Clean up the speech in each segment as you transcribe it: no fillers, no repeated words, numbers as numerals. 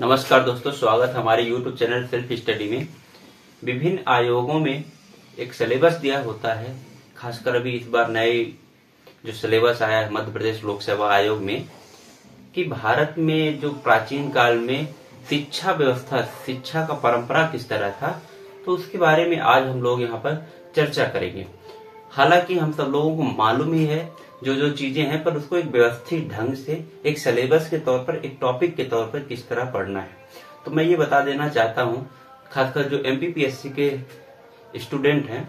नमस्कार दोस्तों, स्वागत हमारे YouTube चैनल सेल्फ स्टडी में। विभिन्न आयोगों में एक सिलेबस दिया होता है। खासकर अभी इस बार नए जो सिलेबस आया है मध्य प्रदेश लोक सेवा आयोग में, कि भारत में जो प्राचीन काल में शिक्षा व्यवस्था, शिक्षा का परंपरा किस तरह था, तो उसके बारे में आज हम लोग यहाँ पर चर्चा करेंगे। हालांकि हम सब लोगों को मालूम ही है जो जो चीजें हैं, पर उसको एक व्यवस्थित ढंग से एक सिलेबस के तौर पर, एक टॉपिक के तौर पर किस तरह पढ़ना है। तो मैं ये बता देना चाहता हूँ, खासकर जो MPPSC के स्टूडेंट हैं,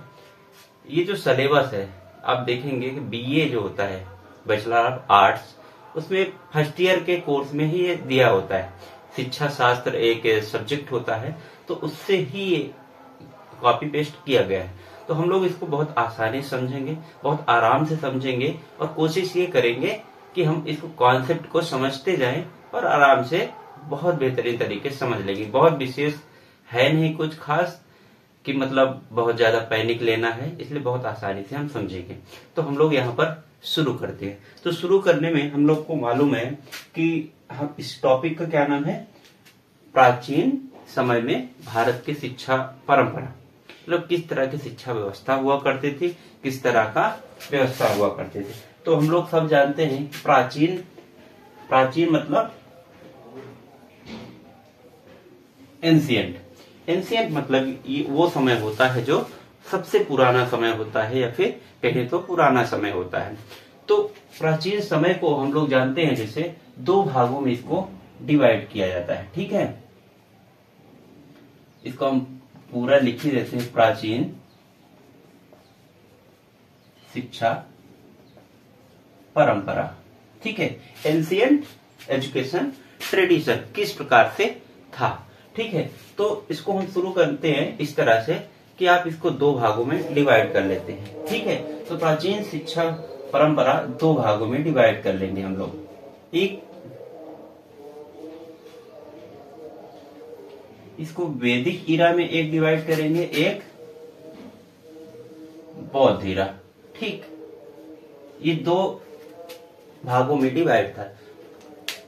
ये जो सिलेबस है आप देखेंगे कि BA जो होता है, बैचलर ऑफ आर्ट्स, उसमें फर्स्ट ईयर के कोर्स में ही ये दिया होता है। शिक्षा शास्त्र एक सब्जेक्ट होता है, तो उससे ही ये कॉपी पेस्ट किया गया है। तो हम लोग इसको बहुत आसानी से समझेंगे, बहुत आराम से समझेंगे, और कोशिश ये करेंगे कि हम इसको कॉन्सेप्ट को समझते जाएं और आराम से बहुत बेहतरीन तरीके से समझ लेंगे। बहुत विशेष है नहीं कुछ खास कि मतलब बहुत ज्यादा पैनिक लेना है, इसलिए बहुत आसानी से हम समझेंगे। तो हम लोग यहाँ पर शुरू करते हैं। तो शुरू करने में हम लोग को मालूम है कि हम इस टॉपिक का क्या नाम है, प्राचीन समय में भारत की शिक्षा परंपरा, मतलब किस तरह की शिक्षा व्यवस्था हुआ करती थी, किस तरह का व्यवस्था हुआ करती थी। तो हम लोग सब जानते हैं प्राचीन मतलब एंशियंट मतलब ये वो समय होता है जो सबसे पुराना समय होता है, या फिर कहें तो पुराना समय होता है। तो प्राचीन समय को हम लोग जानते हैं जैसे दो भागों में इसको डिवाइड किया जाता है। ठीक है, इसको हम पूरा लिख ही देते हैं, प्राचीन शिक्षा परंपरा। ठीक है, एंशियंट एजुकेशन ट्रेडिशन किस प्रकार से था। ठीक है, तो इसको हम शुरू करते हैं इस तरह से कि आप इसको दो भागों में डिवाइड कर लेते हैं। ठीक है, तो प्राचीन शिक्षा परंपरा दो भागों में डिवाइड कर लेंगे हम लोग। एक इसको वैदिक इरा में एक डिवाइड करेंगे, एक बौद्ध इरा। ठीक, ये दो भागों में डिवाइड था।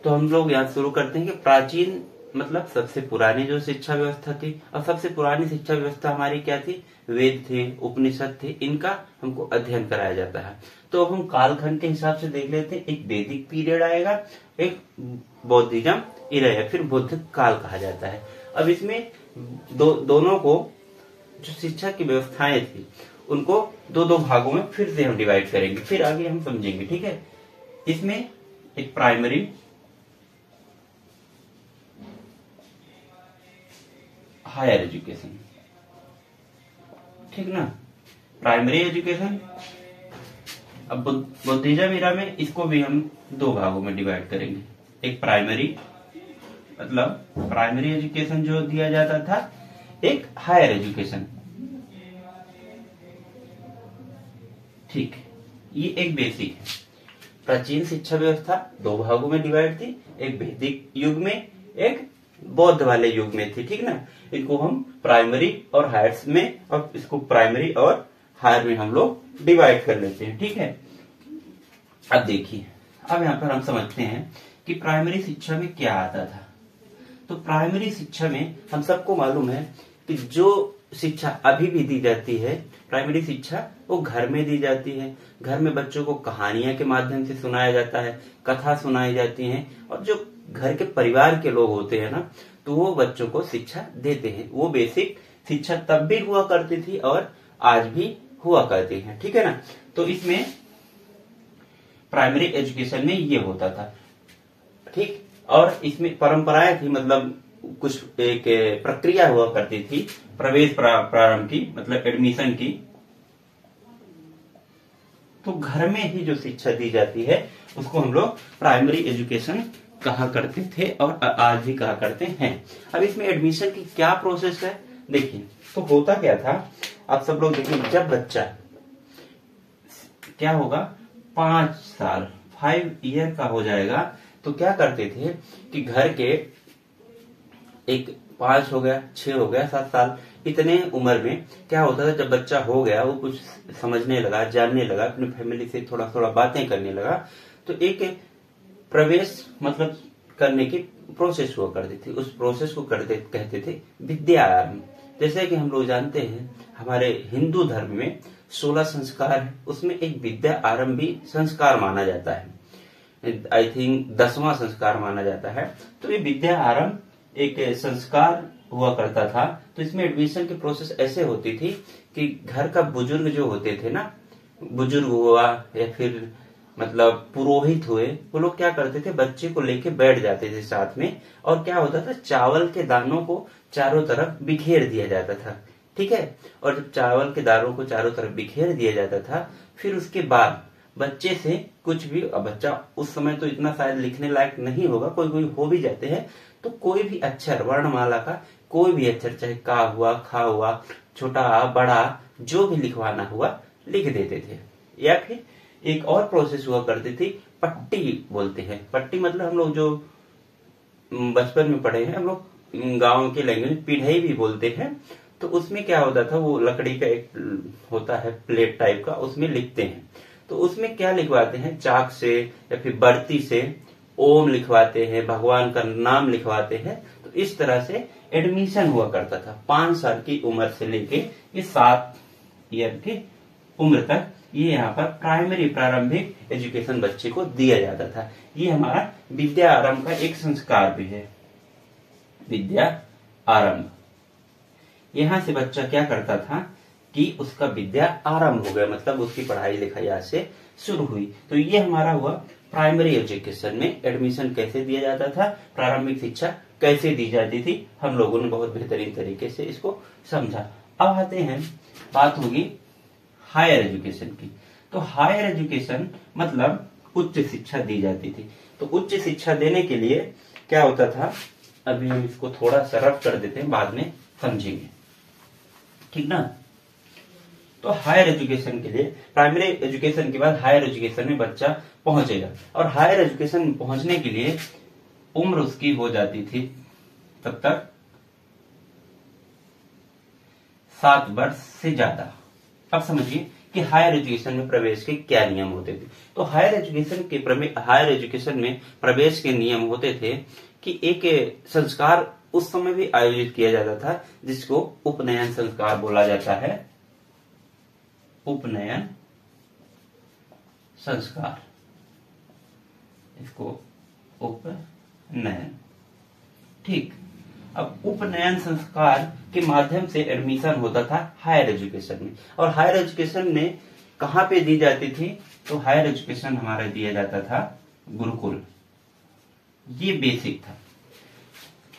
तो हम लोग यहाँ शुरू करते हैं कि प्राचीन मतलब सबसे पुरानी जो शिक्षा व्यवस्था थी, और सबसे पुरानी शिक्षा व्यवस्था हमारी क्या थी, वेद थे, उपनिषद थे, इनका हमको अध्ययन कराया जाता है। तो अब हम कालखंड के हिसाब से देख लेते हैं। एक वैदिक पीरियड आएगा, एक बौद्धिज्म इरा या फिर बुद्ध काल कहा जाता है। अब इसमें दोनों को जो शिक्षा की व्यवस्थाएं थी उनको दो दो भागों में फिर से हम डिवाइड करेंगे, फिर आगे हम समझेंगे। ठीक है, इसमें एक प्राइमरी, हायर एजुकेशन, ठीक ना, प्राइमरी एजुकेशन। अब बुद्धिज्म इरा में इसको भी हम दो भागों में डिवाइड करेंगे। एक प्राइमरी मतलब प्राइमरी एजुकेशन जो दिया जाता था, एक हायर एजुकेशन। ठीक, ये एक बेसिक है। प्राचीन शिक्षा व्यवस्था दो भागों में डिवाइड थी, एक वैदिक युग में, एक बौद्ध वाले युग में थी। ठीक ना, इनको हम प्राइमरी और हायर में, और इसको प्राइमरी और हायर में हम लोग डिवाइड कर लेते हैं। ठीक है, अब देखिए, अब यहाँ पर हम समझते हैं कि प्राइमरी शिक्षा में क्या आता था। तो प्राइमरी शिक्षा में हम सबको मालूम है कि जो शिक्षा अभी भी दी जाती है, प्राइमरी शिक्षा, वो घर में दी जाती है। घर में बच्चों को कहानियां के माध्यम से सुनाया जाता है, कथा सुनाई जाती है, और जो घर के परिवार के लोग होते हैं ना, तो वो बच्चों को शिक्षा देते हैं। वो बेसिक शिक्षा तब भी हुआ करती थी और आज भी हुआ करती है। ठीक है ना, तो इसमें प्राइमरी एजुकेशन में ये होता था। ठीक, और इसमें परंपराएं थी, मतलब कुछ एक प्रक्रिया हुआ करती थी प्रवेश प्रारंभ की, मतलब एडमिशन की। तो घर में ही जो शिक्षा दी जाती है उसको हम लोग प्राइमरी एजुकेशन कहा करते थे, और आज भी कहा करते हैं। अब इसमें एडमिशन की क्या प्रोसेस है देखिए। तो होता क्या था, आप सब लोग देखिए, जब बच्चा क्या होगा, 5 साल 5 ईयर का हो जाएगा, तो क्या करते थे कि घर के एक 5 हो गया, 6 हो गया, 7 साल, इतने उम्र में क्या होता था, जब बच्चा हो गया, वो कुछ समझने लगा, जानने लगा, अपनी फैमिली से थोड़ा थोड़ा बातें करने लगा, तो एक प्रवेश मतलब करने की प्रोसेस हुआ करती थी। उस प्रोसेस को कहते थे विद्या आरंभ। जैसे कि हम लोग जानते हैं हमारे हिंदू धर्म में 16 संस्कार है, उसमें एक विद्या आरंभ भी संस्कार माना जाता है। आई थिंक 10वां संस्कार माना जाता है। तो ये विद्या आरंभ एक संस्कार हुआ करता था। तो इसमें एडमिशन की प्रोसेस ऐसे होती थी कि घर का बुजुर्ग जो होते थे ना, बुजुर्ग हुआ या फिर मतलब पुरोहित हुए, वो लोग क्या करते थे, बच्चे को लेके बैठ जाते थे साथ में, और क्या होता था, चावल के दानों को चारों तरफ बिखेर दिया जाता था। ठीक है, और जब चावल के दानों को चारों तरफ बिखेर दिया जाता था, फिर उसके बाद बच्चे से कुछ भी, अब बच्चा उस समय तो इतना शायद लिखने लायक नहीं होगा, कोई कोई हो भी जाते हैं, तो कोई भी अक्षर, वर्णमाला का कोई भी अक्षर, चाहे का हुआ, खा हुआ, छोटा बड़ा, जो भी लिखवाना हुआ लिख देते थे। या फिर एक और प्रोसेस हुआ करती थी, पट्टी बोलते हैं। पट्टी मतलब हम लोग जो बचपन में पढ़े हैं, हम लोग गांव के लैंग्वेज पिढ़ई भी बोलते हैं। तो उसमें क्या होता था, वो लकड़ी का एक होता है प्लेट टाइप का, उसमें लिखते हैं। तो उसमें क्या लिखवाते हैं, चाक से या फिर बर्ती से ओम लिखवाते हैं, भगवान का नाम लिखवाते हैं। तो इस तरह से एडमिशन हुआ करता था। 5 साल की उम्र से लेके ये 7 ईयर की उम्र तक ये यहाँ पर प्रारंभिक एजुकेशन बच्चे को दिया जाता था। ये हमारा विद्या आरंभ का एक संस्कार भी है, विद्या आरंभ। यहाँ से बच्चा क्या करता था कि उसका विद्या आरंभ हो गया, मतलब उसकी पढ़ाई लिखाई आज से शुरू हुई। तो ये हमारा हुआ प्राइमरी एजुकेशन में एडमिशन कैसे दिया जाता था, प्रारंभिक शिक्षा कैसे दी जाती थी। हम लोगों ने बहुत बेहतरीन तरीके से इसको समझा। अब आते हैं, बात होगी हायर एजुकेशन की। तो हायर एजुकेशन मतलब उच्च शिक्षा दी जाती थी। तो उच्च शिक्षा देने के लिए क्या होता था, अभी हम इसको थोड़ा सा रफ कर देते हैं, बाद में समझेंगे, ठीक ना। तो हायर एजुकेशन के लिए, प्राइमरी एजुकेशन के बाद हायर एजुकेशन में बच्चा पहुंचेगा, और हायर एजुकेशन में पहुंचने के लिए उम्र उसकी हो जाती थी तब तक 7 वर्ष से ज्यादा। अब समझिए कि हायर एजुकेशन में प्रवेश के क्या नियम होते थे। तो हायर एजुकेशन में प्रवेश के नियम होते थे कि एक संस्कार उस समय भी आयोजित किया जाता था जिसको उपनयन संस्कार बोला जाता है। उपनयन संस्कार, इसको उपनयन, ठीक। अब उपनयन संस्कार के माध्यम से एडमिशन होता था हायर एजुकेशन में। और हायर एजुकेशन में कहां पे दी जाती थी, तो हायर एजुकेशन हमारा दिया जाता था गुरुकुल। ये बेसिक था,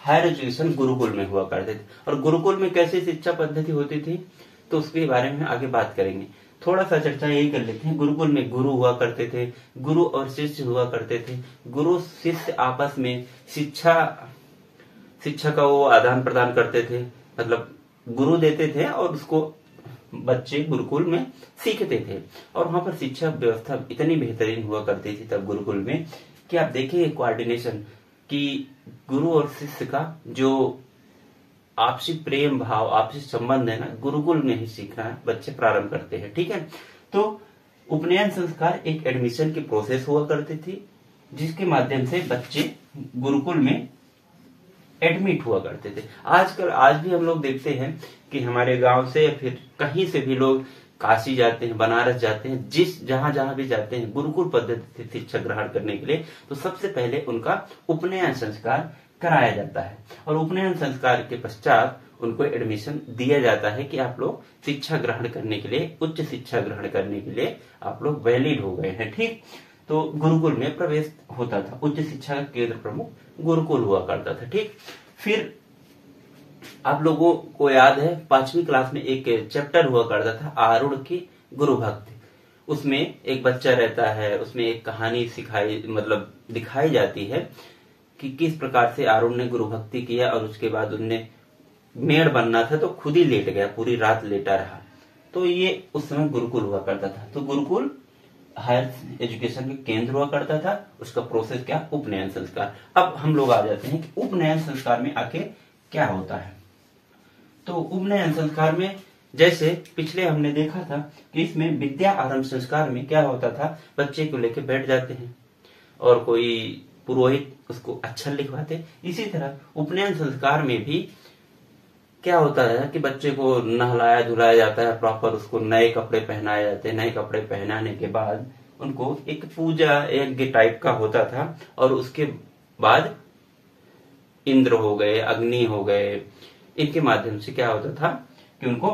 हायर एजुकेशन गुरुकुल में हुआ करते थे। और गुरुकुल में कैसी शिक्षा पद्धति होती थी, तो उसके बारे में आगे बात करेंगे। थोड़ा सा चर्चा यही कर लेते हैं। गुरुकुल में गुरु हुआ करते थे, गुरु और शिष्य हुआ करते थे। गुरु शिष्य आपस में शिक्षा का वो आदान प्रदान करते थे, मतलब गुरु देते थे और उसको बच्चे गुरुकुल में सीखते थे। और वहां पर शिक्षा व्यवस्था इतनी बेहतरीन हुआ करती थी तब गुरुकुल में कि आप देखिए कोऑर्डिनेशन कि गुरु और शिष्य का जो आपसी प्रेम भाव, आपसी संबंध है ना, गुरुकुल में ही सीखना बच्चे प्रारंभ करते हैं, ठीक है। तो उपनयन संस्कार एक एडमिशन की प्रोसेस हुआ करती थी जिसके माध्यम से बच्चे गुरुकुल में एडमिट हुआ करते थे। आज भी हम लोग देखते हैं कि हमारे गांव से या फिर कहीं से भी लोग काशी जाते हैं, बनारस जाते हैं, जहां भी जाते हैं गुरुकुल पद्धति से शिक्षा ग्रहण करने के लिए, तो सबसे पहले उनका उपनयन संस्कार कराया जाता है। और उपनयन संस्कार के पश्चात उनको एडमिशन दिया जाता है कि आप लोग शिक्षा ग्रहण करने के लिए, उच्च शिक्षा ग्रहण करने के लिए आप लोग वैलिड हो गए हैं, ठीक। तो गुरुकुल में प्रवेश होता था, उच्च शिक्षा का केंद्र प्रमुख गुरुकुल हुआ करता था, ठीक। फिर आप लोगों को याद है 5वीं क्लास में एक चैप्टर हुआ करता था आरूढ़ की गुरु भक्ति। उसमें एक बच्चा रहता है, उसमें एक कहानी दिखाई जाती है कि किस प्रकार से आरूढ़ ने गुरु भक्ति किया और उसके बाद उनने मेड़ बनना था तो खुद ही लेट गया, पूरी रात लेटा रहा। तो ये उस समय गुरुकुल हुआ करता था। तो गुरुकुल हायर एजुकेशन के केंद्र हुआ करता था। उसका प्रोसेस क्या, उपनयन संस्कार। अब हम लोग आ जाते हैं कि उपनयन संस्कार में आके क्या होता है। तो उपनयन संस्कार में जैसे पिछले हमने देखा था कि इसमें विद्या आरंभ संस्कार में क्या होता था, बच्चे को लेके बैठ जाते हैं और कोई पुरोहित उसको अक्षर लिखवाते। इसी तरह उपनयन संस्कार में भी क्या होता है कि बच्चे को नहलाया धुलाया जाता है, प्रॉपर उसको नए कपड़े पहनाए जाते हैं। नए कपड़े पहनाने के बाद उनको एक पूजा यज्ञ टाइप का होता था, और उसके बाद इंद्र हो गए, अग्नि हो गए, इनके माध्यम से क्या होता था कि उनको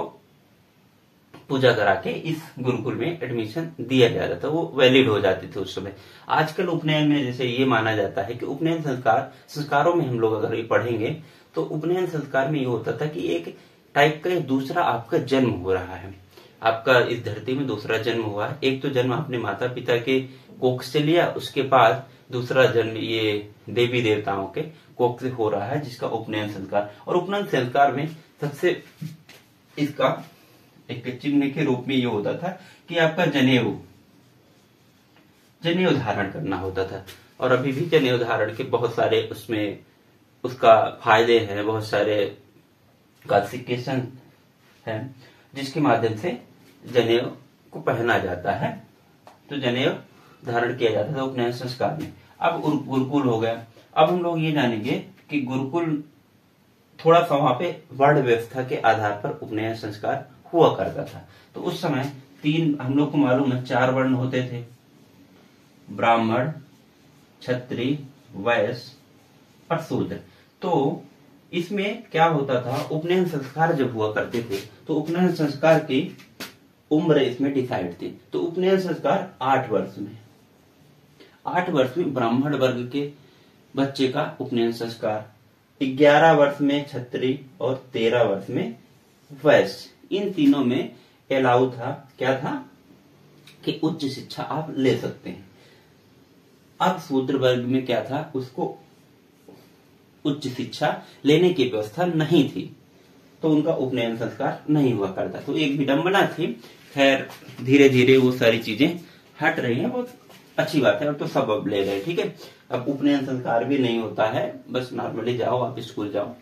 पूजा करा के इस गुरुकुल में एडमिशन दिया जाता था, वो वैलिड हो जाती थी उस समय। आजकल उपनयन में जैसे ये माना जाता है कि उपनयन संस्कारों में हम लोग अगर ये पढ़ेंगे तो उपनयन संस्कार में ये होता था कि एक टाइप का दूसरा आपका जन्म हो रहा है, आपका इस धरती में दूसरा जन्म हुआ है। एक तो जन्म अपने माता पिता के कोख से लिया, उसके बाद दूसरा जन्म ये देवी देवताओं के कोख से हो रहा है, जिसका उपनयन संस्कार। और उपनयन संस्कार में सबसे इसका एक चिन्ह के रूप में ये होता था कि आपका जनेऊ धारण करना होता था। और अभी भी जनेऊ धारण के बहुत सारे उसमें उसका फायदे हैं, बहुत सारे क्लासिफिकेशन है जिसके माध्यम से जनेऊ को पहना जाता है। तो जनेऊ धारण किया जाता था उपनयन संस्कार में। अब गुरुकुल हो गया। अब हम लोग ये जानेंगे कि गुरुकुल थोड़ा सा वहां पे वर्ण व्यवस्था के आधार पर उपनयन संस्कार हुआ करता था। तो उस समय तीन, हम लोग को मालूम है 4 वर्ण होते थे, ब्राह्मण, क्षत्रिय, वैश्य और शूद्र। तो इसमें क्या होता था, उपनयन संस्कार जब हुआ करते थे तो उपनयन संस्कार की उम्र इसमें डिसाइड थी। तो उपनयन संस्कार 8 वर्ष में ब्राह्मण वर्ग के बच्चे का उपनयन संस्कार, 11 वर्ष में क्षत्रिय और 13 वर्ष में वैश्य, इन तीनों में अलाउ था, क्या था कि उच्च शिक्षा आप ले सकते हैं। अब शूद्र वर्ग में क्या था, उसको उच्च शिक्षा लेने की व्यवस्था नहीं थी, तो उनका उपनयन संस्कार नहीं हुआ करता। तो एक विडंबना थी। खैर धीरे धीरे वो सारी चीजें हट रही हैं, बहुत अच्छी बात है। अब तो सब अब ले रहे हैं, ठीक है। अब उपनयन संस्कार भी नहीं होता है, बस नॉर्मली जाओ, आप स्कूल जाओ।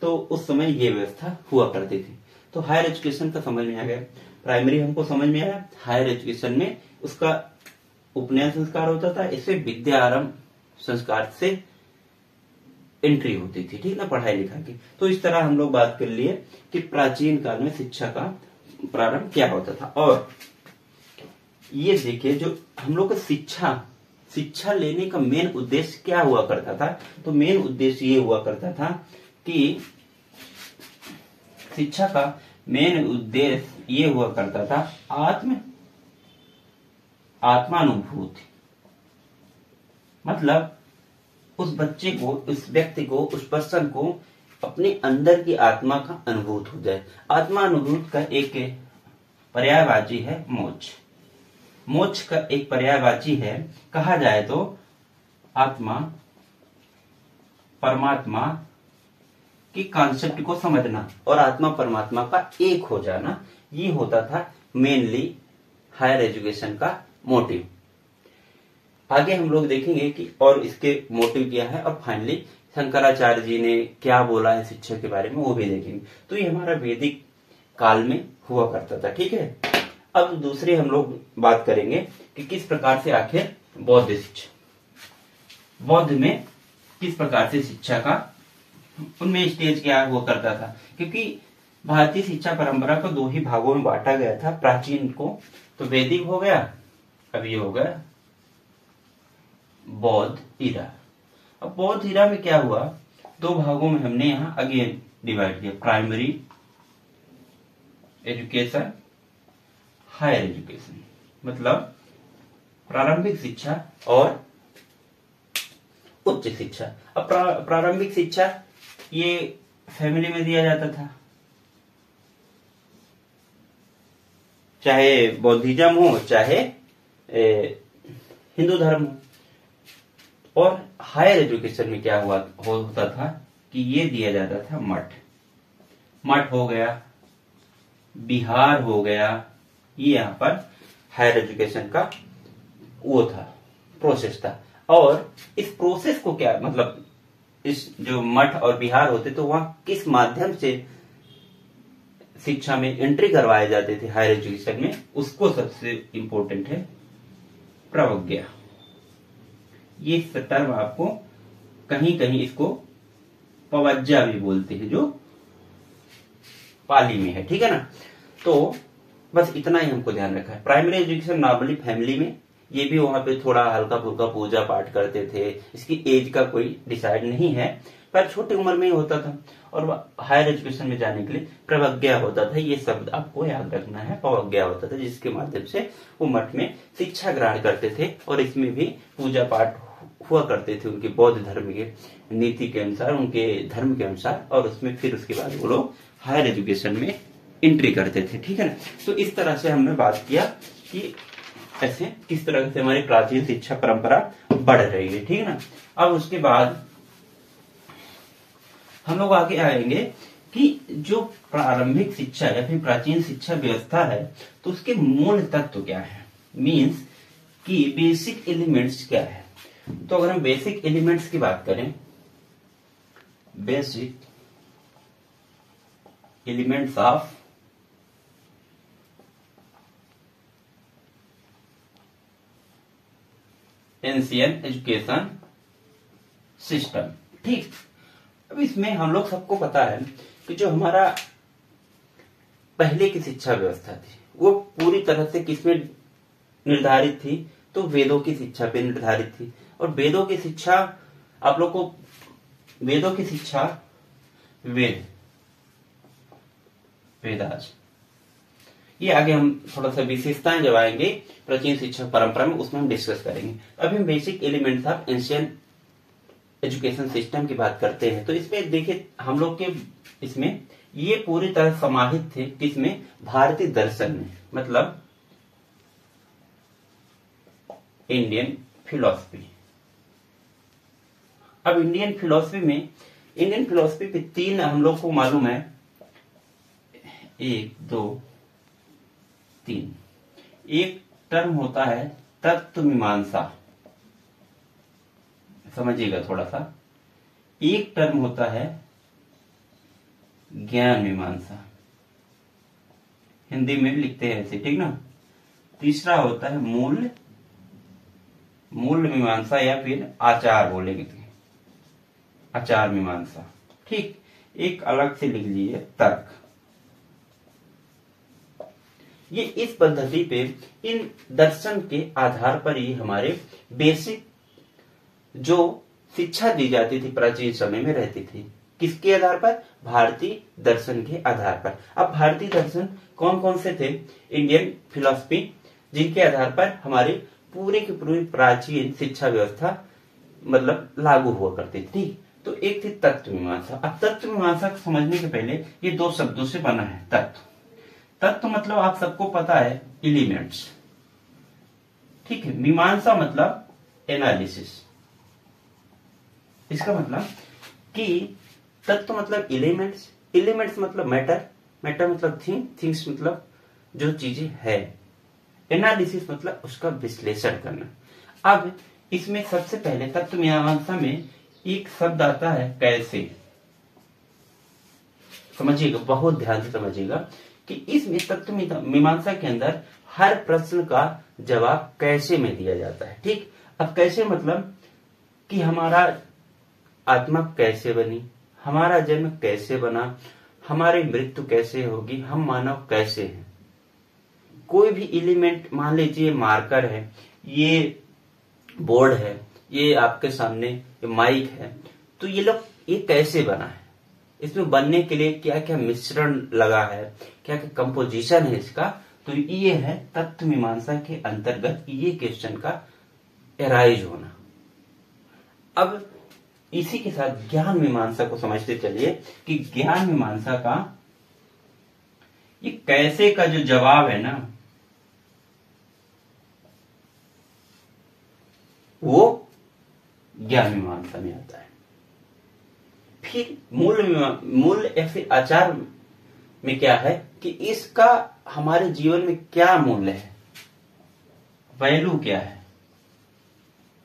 तो उस समय ये व्यवस्था हुआ करती थी। तो हायर एजुकेशन का समझ में आ गया, प्राइमरी हमको समझ में आया। हायर एजुकेशन में उसका उपनयन संस्कार होता था, इससे विद्या आरंभ संस्कार से एंट्री होती थी, ठीक ना, पढ़ाई लिखाई की। तो इस तरह हम लोग बात कर लिए कि प्राचीन काल में शिक्षा का प्रारंभ क्या होता था। और ये देखिए, जो हम लोग का शिक्षा लेने का मेन उद्देश्य क्या हुआ करता था, तो मेन उद्देश्य ये हुआ करता था कि शिक्षा का मेन उद्देश्य ये हुआ करता था आत्मानुभूति। मतलब उस बच्चे को, उस व्यक्ति को, उस पर्सन को अपने अंदर की आत्मा का अनुभूत हो जाए। आत्मा अनुभूत का एक पर्यायवाची है मोक्ष। मोक्ष का एक पर्यायवाची है, कहा जाए तो आत्मा परमात्मा की कॉन्सेप्ट को समझना और आत्मा परमात्मा का एक हो जाना, ये होता था मेनली हायर एजुकेशन का मोटिव। आगे हम लोग देखेंगे कि और इसके मोटिव क्या है, और फाइनली शंकराचार्य जी ने क्या बोला है शिक्षा के बारे में, वो भी देखेंगे। तो ये हमारा वैदिक काल में हुआ करता था, ठीक है। अब दूसरी हम लोग बात करेंगे कि किस प्रकार से आखिर बौद्ध में किस प्रकार से शिक्षा का उनमें स्टेज क्या हुआ करता था। क्योंकि भारतीय शिक्षा परंपरा को 2 ही भागों में बांटा गया था, प्राचीन को तो वैदिक हो गया, अब ये हो गया बौद्ध इरा। अब बौद्ध इरा में क्या हुआ, 2 भागों में हमने यहां अगेन डिवाइड किया, प्राइमरी एजुकेशन, हायर एजुकेशन, मतलब प्रारंभिक शिक्षा और उच्च शिक्षा। अब प्रारंभिक शिक्षा ये फैमिली में दिया जाता था, चाहे बौद्धिज्म हो चाहे हिंदू धर्म हो। और हायर एजुकेशन में क्या होता था कि ये दिया जाता था मठ हो गया, बिहार हो गया, ये यहाँ पर हायर एजुकेशन का वो था, प्रोसेस था। और इस प्रोसेस को क्या मतलब, इस जो मठ और बिहार होते तो वहां किस माध्यम से शिक्षा में एंट्री करवाए जाते थे हायर एजुकेशन में, उसको सबसे इंपॉर्टेंट है प्रवज्ञा। ये टर्म आपको कहीं कहीं इसको पवज्जा भी बोलते हैं, जो पाली में है, ठीक है ना। तो बस इतना ही हमको ध्यान रखा है। प्राइमरी एजुकेशन नॉर्मली फैमिली में, ये भी वहां पे थोड़ा हल्का फुल्का पूजा पाठ करते थे, इसकी एज का कोई डिसाइड नहीं है, पर छोटी उम्र में ही होता था। और हायर एजुकेशन में जाने के लिए प्रवज्ञा होता था, ये शब्द आपको याद रखना है, प्रवज्ञा होता था, जिसके माध्यम से वो मठ में शिक्षा ग्रहण करते थे। और इसमें भी पूजा पाठ हुआ करते थे उनके बौद्ध धर्म के नीति के अनुसार, उनके धर्म के अनुसार, और उसमें फिर उसके बाद वो लोग हायर एजुकेशन में एंट्री करते थे, ठीक है ना। तो इस तरह से हमने बात किया कि ऐसे किस तरह से हमारी प्राचीन शिक्षा परंपरा बढ़ रही है, ठीक है ना। अब उसके बाद हम लोग आगे आएंगे कि जो प्रारंभिक शिक्षा या फिर प्राचीन शिक्षा व्यवस्था है, तो उसके मूल तत्व क्या है, मीन्स कि बेसिक एलिमेंट्स क्या है। तो अगर हम बेसिक एलिमेंट्स की बात करें, basic elements of ancient education system, ठीक। अब इसमें हम लोग सबको पता है कि जो हमारा पहले की शिक्षा व्यवस्था थी वो पूरी तरह से किसमें निर्धारित थी, तो वेदों की शिक्षा पे निर्धारित थी। और वेदों की शिक्षा, आप लोग को वेदों की शिक्षा, वेदास, ये आगे हम थोड़ा सा विशेषताएं जब आएंगे प्राचीन शिक्षा परंपरा में, उसमें हम डिस्कस करेंगे। अभी हम basic elements of ancient education system की बात करते हैं। तो इसमें देखिए हम लोग के इसमें ये पूरी तरह समाहित थे किसमें, भारतीय दर्शन में, मतलब इंडियन फिलॉसफी। अब इंडियन फिलॉसफी पे तीन हम लोग को मालूम है, 1 2 3। एक टर्म होता है तत्व मीमांसा, समझिएगा थोड़ा सा। एक टर्म होता है ज्ञान मीमांसा, हिंदी में लिखते हैं ऐसे, ठीक ना। तीसरा होता है मूल मीमांसा, या फिर आचार बोलेंगे तो आचार मीमांसा, ठीक। एक अलग से लिख लीजिए तर्क। ये इस पद्धति पे, इन दर्शन के आधार पर ही हमारे बेसिक जो शिक्षा दी जाती थी प्राचीन समय में रहती थी, किसके आधार पर, भारतीय दर्शन के आधार पर। अब भारतीय दर्शन कौन कौन से थे, इंडियन फिलॉसफी, जिनके आधार पर हमारी पूरी की पूरी प्राचीन शिक्षा व्यवस्था मतलब लागू हुआ करती थी। तो एक थी तत्व मीमांसा। अब तत्व मीमांसा को समझने के पहले ये दो शब्दों से बना है, तत्व मतलब आप सबको पता है एलिमेंट्स, ठीक है। मीमांसा मतलब एनालिसिस। इसका मतलब कि तत्व मतलब एलिमेंट्स मतलब मैटर मतलब थिंग्स मतलब जो चीजें है, एनालिसिस मतलब उसका विश्लेषण करना। अब इसमें सबसे पहले तत्व मीमांसा में एक शब्द आता है कैसे। समझिएगा, बहुत ध्यान से समझिएगा कि इसमें तत्व मीमांसा के अंदर हर प्रश्न का जवाब कैसे में दिया जाता है, ठीक। अब कैसे मतलब कि हमारा आत्मा कैसे बनी, हमारा जन्म कैसे बना, हमारी मृत्यु कैसे होगी, हम मानव कैसे हैं। कोई भी एलिमेंट, मान लीजिए मार्कर है, ये बोर्ड है, ये आपके सामने ये माइक है, तो ये कैसे बना है, इसमें बनने के लिए क्या क्या मिश्रण लगा है, क्या क्या कंपोजिशन है इसका, तो ये है तत्व मीमांसा के अंतर्गत ये क्वेश्चन का एराइज होना। अब इसी के साथ ज्ञान मीमांसा को समझते चलिए कि ज्ञान मीमांसा का ये कैसे का जो जवाब है ना, वो ज्ञान मीमांसा में आता है। फिर मूल या फिर आचार में क्या है कि इसका हमारे जीवन में क्या मूल्य है, वैल्यू क्या है,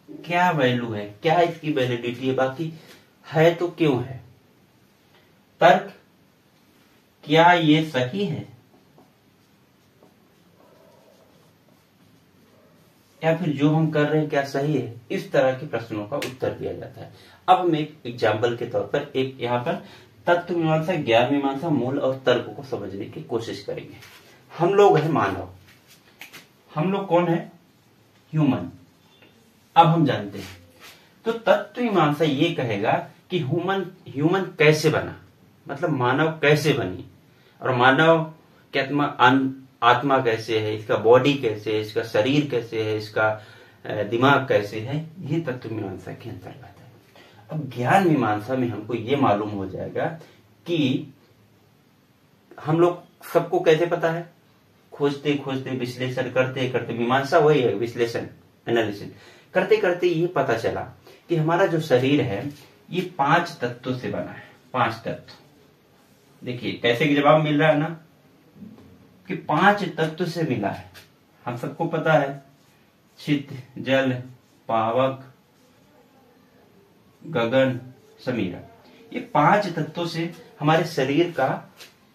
क्या वैल्यू है, क्या इसकी वैलिडिटी है, बाकी है तो क्यों है। तर्क, क्या ये सही है, या फिर जो हम कर रहे हैं क्या सही है, इस तरह के प्रश्नों का उत्तर दिया जाता है। अब हम एक एग्जाम्पल के तौर पर एक यहाँ पर तत्व मीमांसा, ज्ञान मीमांसा, मूल और तर्क को समझने की कोशिश करेंगे। हम लोग हैं मानव, हम लोग कौन है, ह्यूमन। अब हम जानते हैं तो तत्व मीमांसा ये कहेगा कि ह्यूमन कैसे बना, मतलब मानव कैसे बनी, और मानव की आत्मा कैसे है, इसका बॉडी कैसे है, इसका शरीर कैसे है, इसका दिमाग कैसे है, ये तत्व मीमांसा के अंतर्गत है। अब ज्ञान मीमांसा में हमको ये मालूम हो जाएगा कि हम लोग सबको कैसे पता है, खोजते खोजते विश्लेषण करते करते, मीमांसा वही है, विश्लेषण एनालिसिस करते करते ये पता चला कि हमारा जो शरीर है ये 5 तत्वों से बना है। 5 तत्व, देखिए कैसे कि जवाब मिल रहा है ना कि 5 तत्व से मिला है। हम सबको पता है चित्त, जल, पावक, गगन, समीरा, ये 5 तत्वों से हमारे शरीर का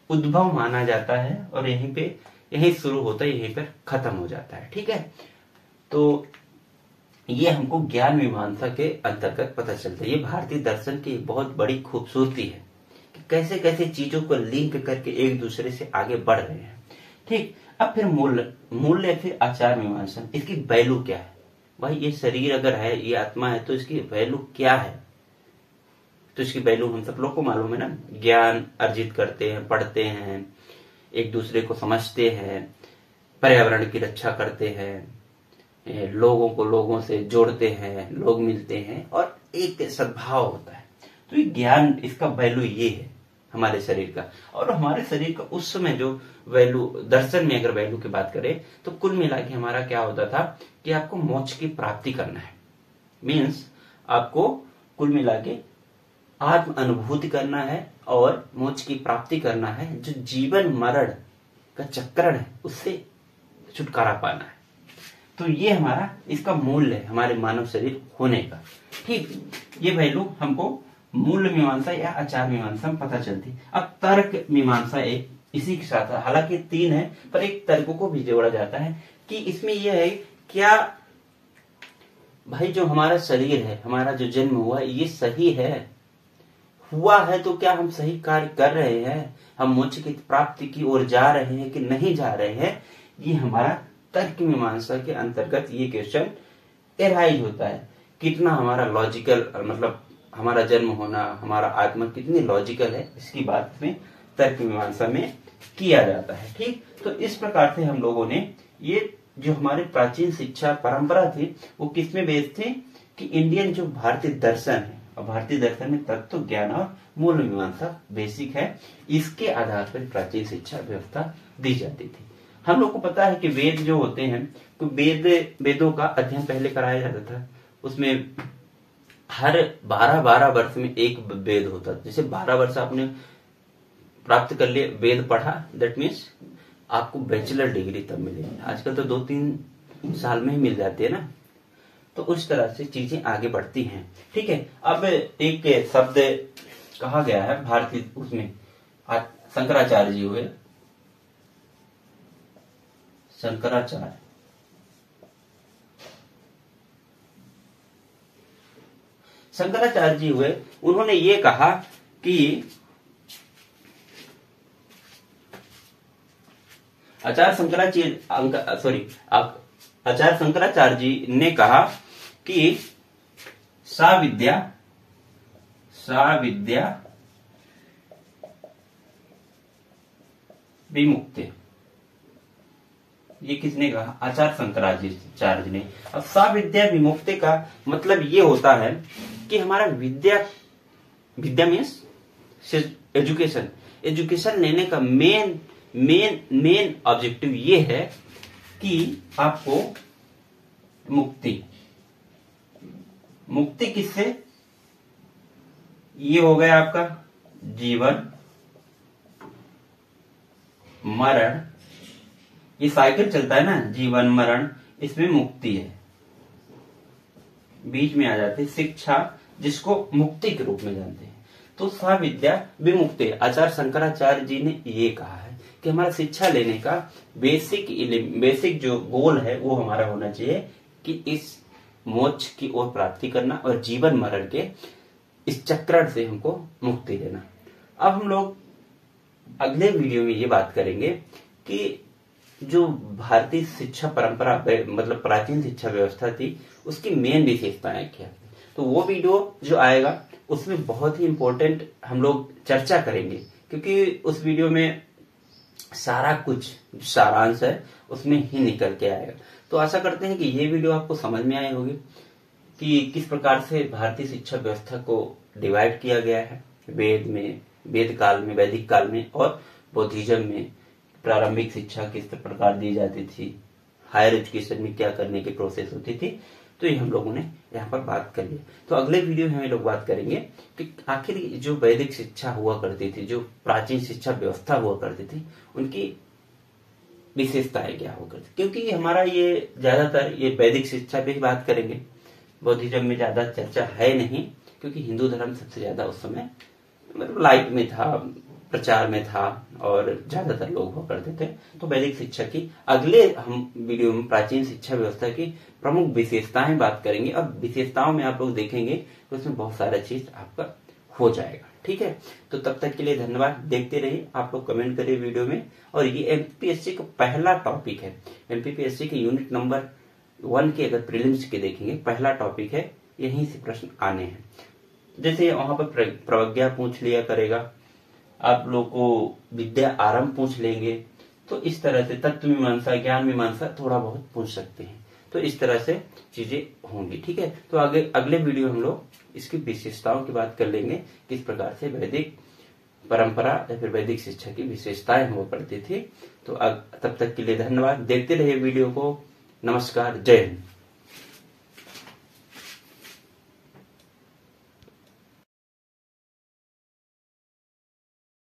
उद्भव माना जाता है और यहीं शुरू होता है, यहीं पर खत्म हो जाता है। ठीक है, तो ये हमको ज्ञान मीमांसा के अंतर्गत पता चलता है। ये भारतीय दर्शन की बहुत बड़ी खूबसूरती है कि कैसे कैसे चीजों को लिंक करके एक दूसरे से आगे बढ़ रहे हैं। ठीक, अब फिर मूल्य फिर आचार मीमांसा, इसकी वैल्यू क्या है, भाई ये शरीर अगर है, ये आत्मा है, तो इसकी वैल्यू क्या है। तो इसकी वैल्यू हम सब लोग को मालूम है ना, ज्ञान अर्जित करते हैं, पढ़ते हैं, एक दूसरे को समझते हैं, पर्यावरण की रक्षा करते हैं, लोगों को लोगों से जोड़ते हैं, लोग मिलते हैं और एक सद्भाव होता है। तो ये ज्ञान, इसका वैल्यू ये है हमारे शरीर का। और हमारे शरीर का उस समय जो वैल्यू, दर्शन में अगर वैल्यू की बात करें तो कुल मिला के हमारा क्या होता था कि आपको मोक्ष की प्राप्ति करना है, मीन्स आपको कुल मिला के आत्म अनुभूति करना है और मोक्ष की प्राप्ति करना है। जो जीवन मरण का चक्रण है उससे छुटकारा पाना है। तो ये हमारा इसका मूल्य है हमारे मानव शरीर होने का। ठीक, ये वैल्यू हमको मूल मीमांसा या आचार मीमांसा में पता चलती। अब तर्क मीमांसा एक इसी के साथ, हालांकि 3 है पर एक तर्क को भी जोड़ा जाता है कि इसमें यह है क्या भाई जो हमारा शरीर है, हमारा जो जन्म हुआ ये सही है, हुआ है तो क्या हम सही कार्य कर रहे हैं, हम मोक्ष की प्राप्ति की ओर जा रहे हैं कि नहीं जा रहे हैं। ये हमारा तर्क मीमांसा के अंतर्गत ये क्वेश्चन एराइज होता है, कितना हमारा लॉजिकल, मतलब हमारा जन्म होना, हमारा आत्मा कितनी लॉजिकल है, इसकी बात में तर्क मीमांसा में किया जाता है। ठीक, तो इस प्रकार से हम लोगों ने ये जो हमारी प्राचीन शिक्षा परंपरा थी वो किसमें बेस्ड थी कि इंडियन जो भारतीय दर्शन है, और भारतीय दर्शन में तत्व, ज्ञान और मूल मीमांसा बेसिक है, इसके आधार पर प्राचीन शिक्षा व्यवस्था दी जाती थी। हम लोग को पता है कि वेद जो होते हैं तो वेदों का अध्ययन पहले कराया जाता था। उसमें हर 12 वर्ष में एक वेद होता था। जैसे 12 वर्ष आपने प्राप्त कर लिए, वेद पढ़ा, दैट मीन्स आपको बैचलर डिग्री तब मिलेगी। आजकल तो 2-3 साल में ही मिल जाती है ना। तो उस तरह से चीजें आगे बढ़ती हैं। ठीक है, अब एक शब्द कहा गया है भारतीय, उसमें शंकराचार्य जी हुए, शंकराचार्य जी हुए, उन्होंने ये कहा कि आचार्य शंकराचार्य जी ने कहा कि सा विद्या विमुक्ति। ये किसने कहा? आचार्य शंकराचार्य ने। अब सा विद्या विमुक्ति का मतलब ये होता है कि हमारा विद्या मीन्स एजुकेशन लेने का मेन ऑब्जेक्टिव ये है कि आपको मुक्ति किससे? ये हो गया आपका जीवन मरण, ये साइकिल चलता है ना, जीवन मरण, इसमें मुक्ति है, बीच में आ जाती है शिक्षा, जिसको मुक्ति के रूप में जानते हैं। तो सा विद्या विमुक्ति, आचार्य शंकराचार्य जी ने ये कहा है कि हमारा शिक्षा लेने का बेसिक जो गोल है वो हमारा होना चाहिए कि इस मोक्ष की ओर प्राप्ति करना और जीवन मरण के इस चक्रण से हमको मुक्ति देना। अब हम लोग अगले वीडियो में ये बात करेंगे कि जो भारतीय शिक्षा परंपरा मतलब प्राचीन शिक्षा व्यवस्था थी उसकी मेन विशेषताएं क्या थी। तो वो वीडियो जो आएगा उसमें बहुत ही इंपॉर्टेंट हम लोग चर्चा करेंगे, क्योंकि उस वीडियो में सारा कुछ सारांश है उसमें ही निकल के आएगा। तो आशा करते हैं कि ये वीडियो आपको समझ में आई होगी कि किस प्रकार से भारतीय शिक्षा व्यवस्था को डिवाइड किया गया है। वेद काल में, वैदिक काल में और बौद्धिज्म में प्रारंभिक शिक्षा किस प्रकार दी जाती थी, हायर एजुकेशन में क्या करने की प्रोसेस होती थी। तो ये हम लोगों ने यहाँ पर बात कर लिया। तो अगले वीडियो में हम लोग बात करेंगे कि आखिर जो वैदिक शिक्षा हुआ करती थी, जो प्राचीन शिक्षा व्यवस्था हुआ करती थी, उनकी विशेषताएं क्या हुआ करती, क्योंकि हमारा ये ज्यादातर ये वैदिक शिक्षा पे ही बात करेंगे। बौद्धिज्म में ज्यादा चर्चा है नहीं, क्योंकि हिंदू धर्म सबसे ज्यादा उस समय मतलब लाइट में था, प्रचार में था और ज्यादातर लोग हुआ करते थे। तो वैदिक शिक्षा की अगले हम वीडियो में प्राचीन शिक्षा व्यवस्था की प्रमुख विशेषताएं बात करेंगे। और विशेषताओं में आप लोग देखेंगे तो उसमें बहुत सारा चीज आपका हो जाएगा। ठीक है, तो तब तक के लिए धन्यवाद। देखते रहिए, आप लोग कमेंट करिए वीडियो में। और ये एमपीपीएससी का पहला टॉपिक है। एमपीपीएससी के यूनिट नंबर 1 के अगर प्रीलिम्स के देखेंगे, पहला टॉपिक है, यहीं से प्रश्न आने हैं। जैसे वहां पर प्रज्ञा पूछ लिया करेगा, आप लोग को विद्या आरंभ पूछ लेंगे, तो इस तरह से तत्व मीमांसा, ज्ञान मीमांसा थोड़ा बहुत पूछ सकते हैं। तो इस तरह से चीजें होंगी। ठीक है, तो आगे अगले वीडियो हम लोग इसकी विशेषताओं की बात कर लेंगे, किस प्रकार से वैदिक परंपरा या फिर वैदिक शिक्षा की विशेषताएं हुआ करती थी। तो तब तक के लिए धन्यवाद। देखते रहिए वीडियो को। नमस्कार, जय हिंद।